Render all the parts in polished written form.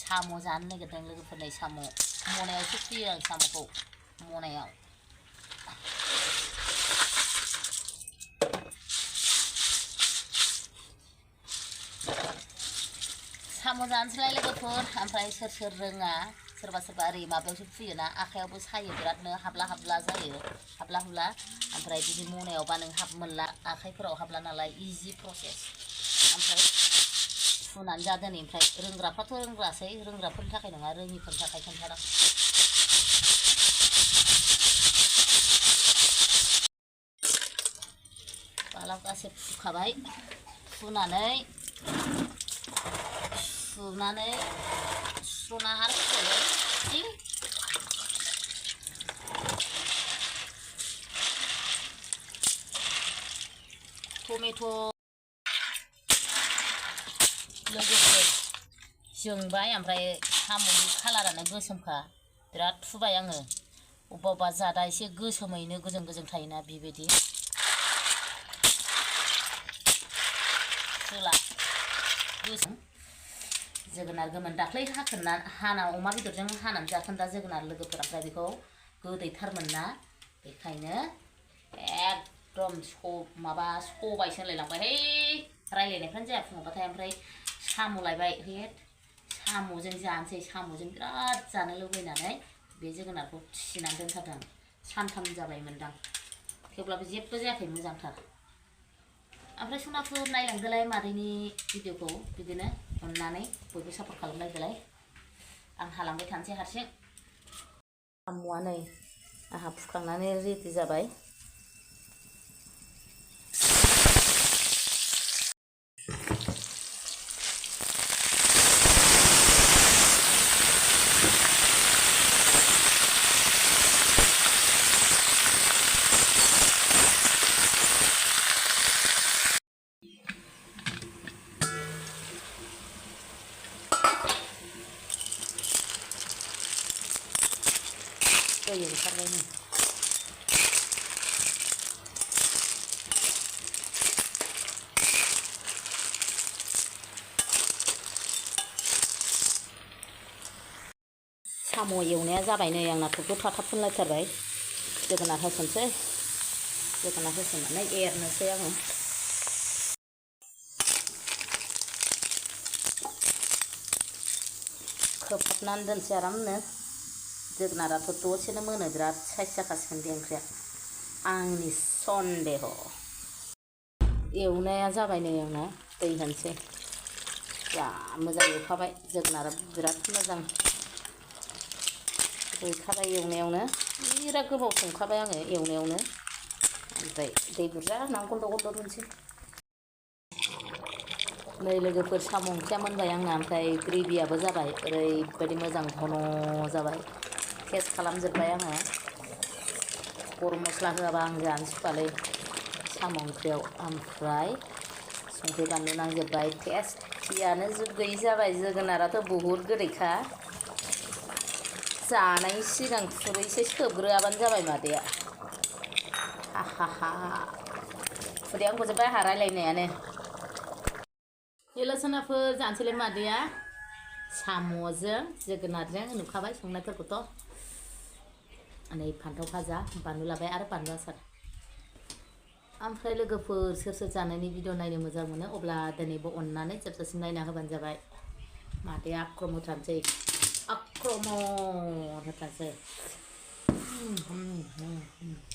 साम' जानो नागिरदों लोगोफोरनि साम' मनायावसो फैयो आं साम'खौ मनायाव साम' जानोसैलाय लोगोफोर ओमफ्राय सोर रोङा सोरबा ओरै माबायावसो फुयोना आखायावबो सायो बिरादनो हाबला जायो हाबला हुबला ओमफ्राय बिदि मनायावबा नों हाब मोनला आखाइफोराव हाबला नालाय इजि प्रसेस ओमफ्राय फुनानै जा दोनै ओमफ्राय रोंग्राफ्राथ' रोंग्रासै रोंग्राफोरनि थाखाय नङा रोङिफोरनि थाखाय खोन्थादों बालाव गासै फुखाबाय फुनानै सुना आरो फुयो टमेट' लोगोफोर जोंबाय ओमफ्राय साम'नि कालारानो गोसोमखा बिराद फुबाय आङो अबेबा जादा एसे गोसोमैनो गोजों थायोना बेबायदि होला गोसोम जोगोनार गोमोन दाख्लै हाना अमा बेदरजों हानानै जाखोन्दा जोगोनार लोगोफोर ओमफ्राय बेखौ गोदैथारमोन ना बेखायनो एकदम माबा सबायसो होनलायलांबायहाय रायज्लायनायफ्रानो जाया फुङावबाथाय ओमफ्राय साम' लायबाय साम'जों जानोसै साम'जों बिराद जानो लुबैनानै बे जोगोनारखौ थिनानै दोनथारदों सानथाम जाबायमोनदां थेवब्लाबो जेबो जायाखै मोजांथार ओमफ्राय सनाफोर नायलांदोलाय मादैनि भिडिअखौ बिदिनो अननानै बयबो सापर्ट खालामलायदोलाय आं हालांबाय थानोसै हारसिं साम'आ नै आंहा फुखांनानै रेडि जाबाय दै ओंखारबाय नै साम' एवनाया जाबाय नै आंना थ'थ' थाथाब फुनलायथारबाय जोगोनार होसनसै जोगोनार होसननानै एरनोसै आङो खोबहाबनानै दोनसै आरामनो जोगोनाराथ' दसेनो मोनो बिराद साइज जाखासिगोन बे ओंख्रिया आंनि सन्देह एवनाया जाबाय नै आंना दै होनसै जा मोजां एवखाबाय जोगोनारा बिराद मोजां रुइखाबाय एवनायावनो बिराद गोबाव संखाबाय आङो एवनायावनो ओमफ्राय दै बुरजा होनानै गलद रुनोसै नै लोगोफोर साम' ओंख्रिया मोनबाय आंना ओमफ्राय ग्रेभियाबो जाबाय ओरैबायदि मोजां घन' जाबाय टेस्ट खालामजोब्बाय आङो गरम मस्ला होआबा आं जानो सुखुवालै साम' ओंख्रियाव ओमफ्राय संख्रि बानलु नांजोब्बाय टेस्टियानो जोब गैयि जाबाय जोगोनाराथ' बहुद गोदैखा जानायनि सिगां खुरैसे सोबग्रोआबानो जाबाय मादैया हा खुदैयानो गजोब्बाय आंहा रायलायनायानो हेल' सोनाफोर जानोसैलाय मादैया साम'जों जोगोनारजों नुखाबाय संनायफोरखौथ' नै फान्थाव भाजा बानलु लाबाय आरो बानलु आसार ओमफ्राय लोगोफोर सोर जानायनि भिडिअ नायनो मोजां मोनो अब्ला दिनैबो अननानै जोबजासिम नायना होबानो जाबाय मादैया आक्रम होथारनोसै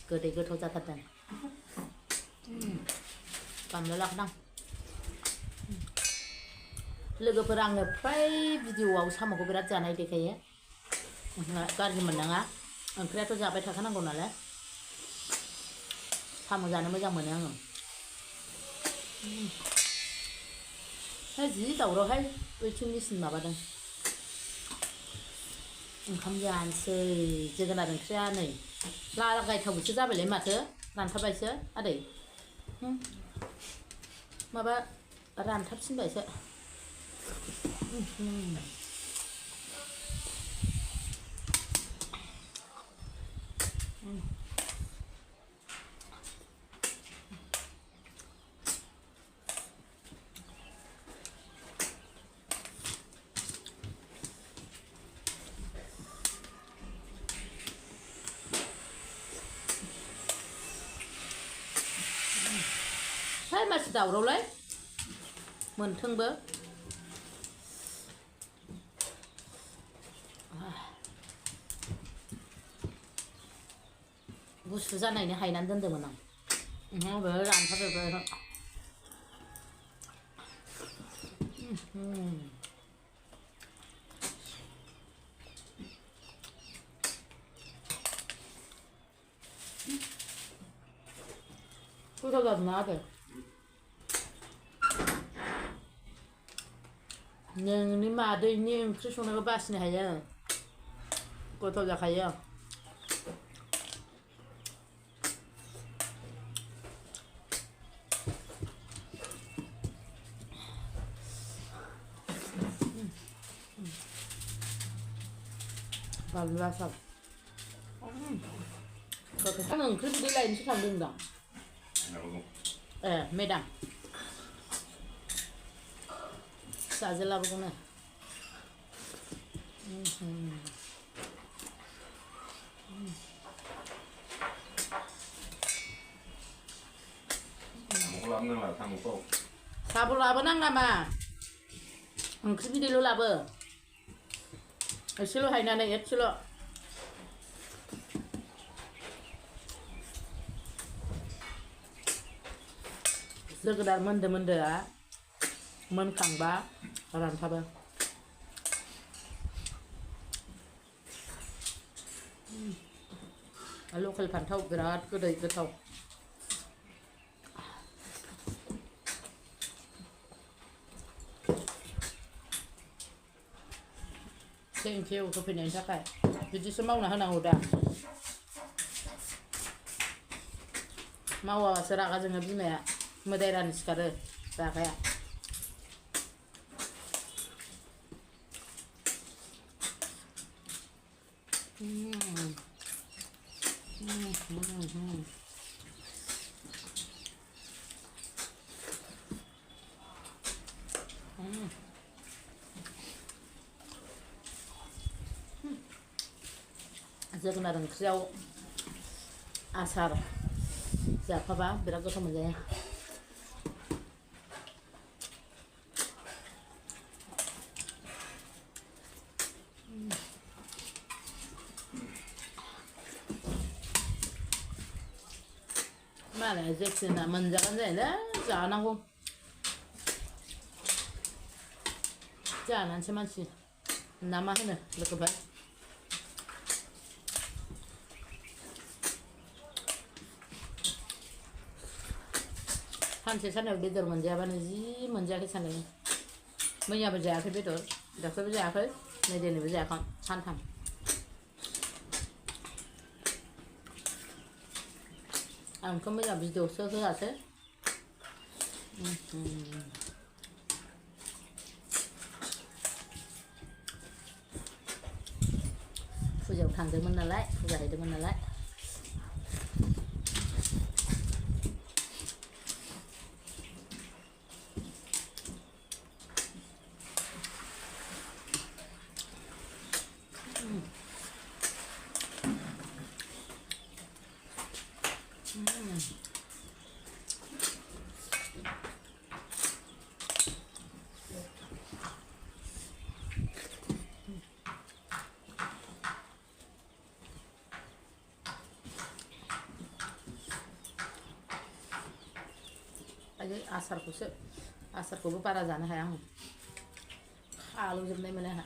गोदै गोथाव जाथारदों बानलु लाखोदां लोगोफोर आङो फ्राय भिडिअआव साम'खौ बिराद जानाय देखायो गाज्रि मोननाङा ओंख्रियाथ' जाबाय थाखानांगौ नालाय साम' जानो मोजां मोनो आङो जि दावरावहाय बैथिं मेचिन माबादों ओंखाम जानोसै जोगोनार ओंख्रिया नै लागायथावबोसो जाबायलाय माथो रानथाबबायसो आदै माबा रानथाबसिनबायसो मानसि दावरावलाय मोनथोंबो गुसु जानायनि हायनानै दोन्दोंमोन आं ओमफ्राय रानथारजोब्बाय गोथाव जादोंना आरो नोंनि मादैनि ओंख्रि संनायखौ बासिनो हायो गोथाव जाखायो बानलु आसार आं ओंख्रि बिदै लायनोसो थांदों दा मेदाम फिसाजो लाबोगौनो साबो लाबोनाङा मा ओंख्रि बिदैल' लाबो एसेल' हायनानै एसेल' जोगोनार मोनदोआ मोनखांबा रानथाबो लकेल फान्थाव बिराद गोदै गोथाव थेंक इउ होफैनायनि थाखाय बिदिसो मावना होनांगौ दा मावाबासो रागा जोङो बिमाया मोदाय रानि सिखारो रागाया जोगोनार ओंख्रियाव आसार जाफाबा बिराद गोथाव मोनजायो मालाय जेखिना मोनजागोन जायोलै जानांगौ जानानैसो मानसि ना मा होनो लोगोफोर सानसे साननायाव बेदर मोनजायाबानो जि मोनजायाखै सानो मैयाबो जायाखै बेदर दाख्लैबो जायाखै नै दिनैबो जायाखै सानथाम आंथ' मैया भिडिअसो होआसै फुजायाव थांदोंमोन नालाय फुजा हैदोंमोन नालाय आसारखौबो बारा जानो हाया आं खालौजोबनाय मोनो आंहा